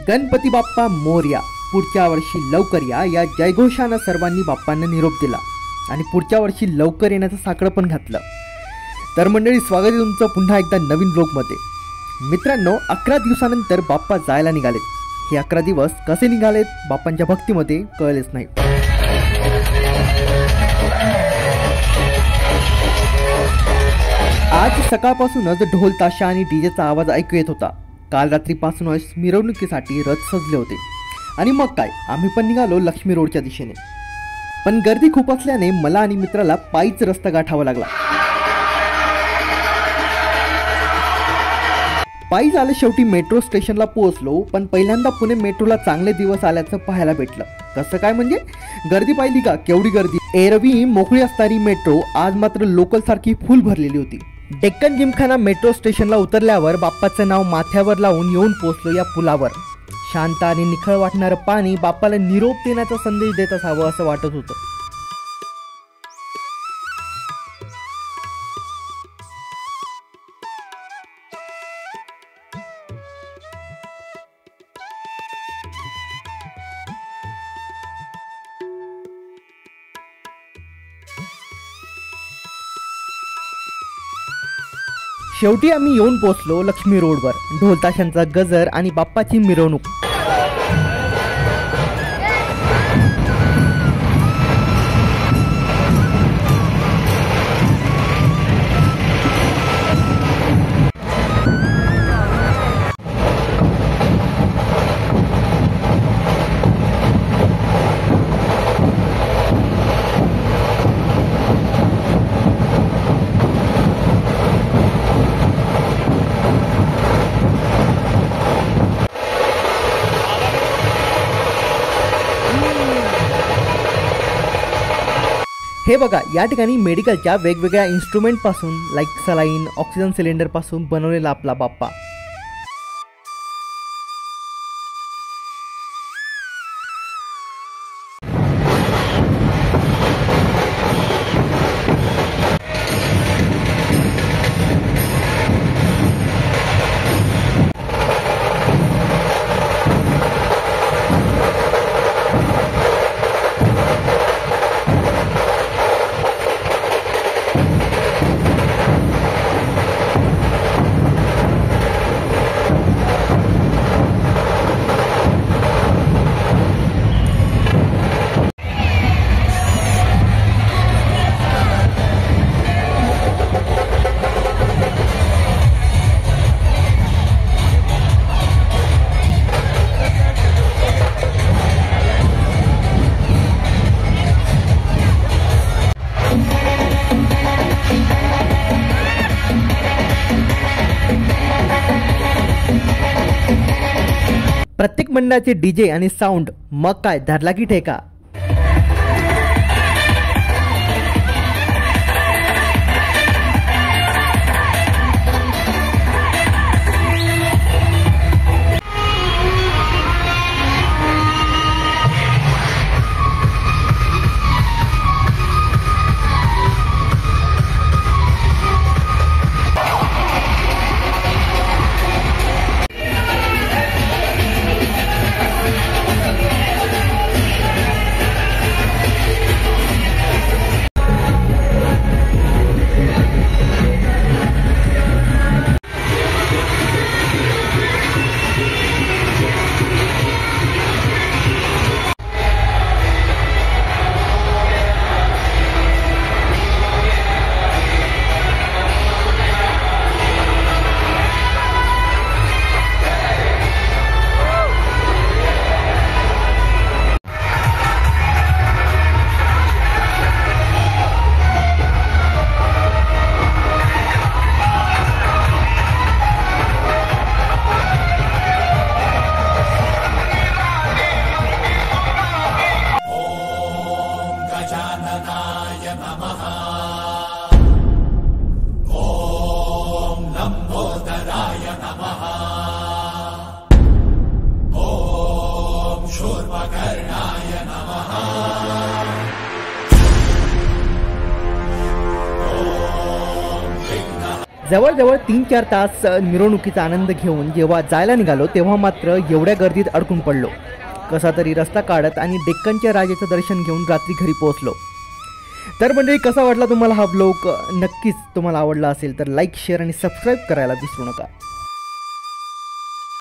गणपती बाप्पा मोरया, पुढच्या वर्षी लवकर या जयघोषानं सर्वांनी बाप्पांना निरोप दिला आणि पुढच्या वर्षी लवकर येण्याचं साकडं पण घातलं। तर मंडळी, स्वागत आहे तुमचं पुन्हा एकदा नवीन ब्लॉगमध्ये। मित्रांनो, 11 दिवसानंतर बाप्पा जायला निघालेत। हे 11 दिवस कसे निघालेत बाप्पांच्या भक्तीमध्ये कळलेच नाही। आज सकाळपासूनच ढोल ताशा आणि डीजेचा आवाज ऐकू येत होता। काल रात्रीपासूनच मिरवणुकीसाठी रथ सजले होते आणि मग काय, आम्ही पण निघालो लक्ष्मी रोडच्या दिशेने। पण गर्दी खूप असल्याने मला आणि मित्राला पायीच रस्ता गाठावा लागला। पायी झालं शेवटी मेट्रो स्टेशनला पोहोचलो। पण पहिल्यांदा पुणे मेट्रोला चांगले दिवस आल्याचं पाहायला भेटलं। कसं काय म्हणजे, गर्दी पाहिली का, केवढी गर्दी। एरवी मोकळी असणारी मेट्रो आज मात्र लोकल सारखी फुल भरलेली होती। डेक्कन जिमखाना मेट्रो स्टेशनला उतरल्यावर बाप्पाचं नाव माथ्यावर लावून येऊन पोहोचलो या पुलावर। शांत आणि निखळ वाटणारं पाणी बाप्पाला निरोप देण्याचा संदेश देत असावं असं वाटत होतं। शेवटी आम्ही येऊन पोहोचलो लक्ष्मी रोडवर। ढोलताशांचा गजर आणि बाप्पाची मिरवणूक। हे बघा, या ठिकाणी मेडिकलच्या वेगवेगळ्या इन्स्ट्रुमेंट पासून लाईक सलाईन, ऑक्सिजन सिलेंडर पासून बनवलेला आपला बाप्पा। प्रत्येक मंडळाचे डीजे आणि साऊंड मग काय धरला की ठेका। जवळजवळ 3-4 तास मिरवणुकीचा आनंद घेऊन जेव्हा जायला निघालो तेव्हा मात्र एवढ्या गर्दीत अडकून पडलो. कसा तरी रस्ता काढत आणि डेक्कनच्या राजाचं दर्शन घेऊन रात्री घरी पोहोचलो. तर मंडळी, कसा वाटला तुम्हाला हा ब्लॉग? नक्कीच तुम्हाला आवडला असेल तर लाईक, शेअर आणि सबस्क्राईब करायला विसरू नका.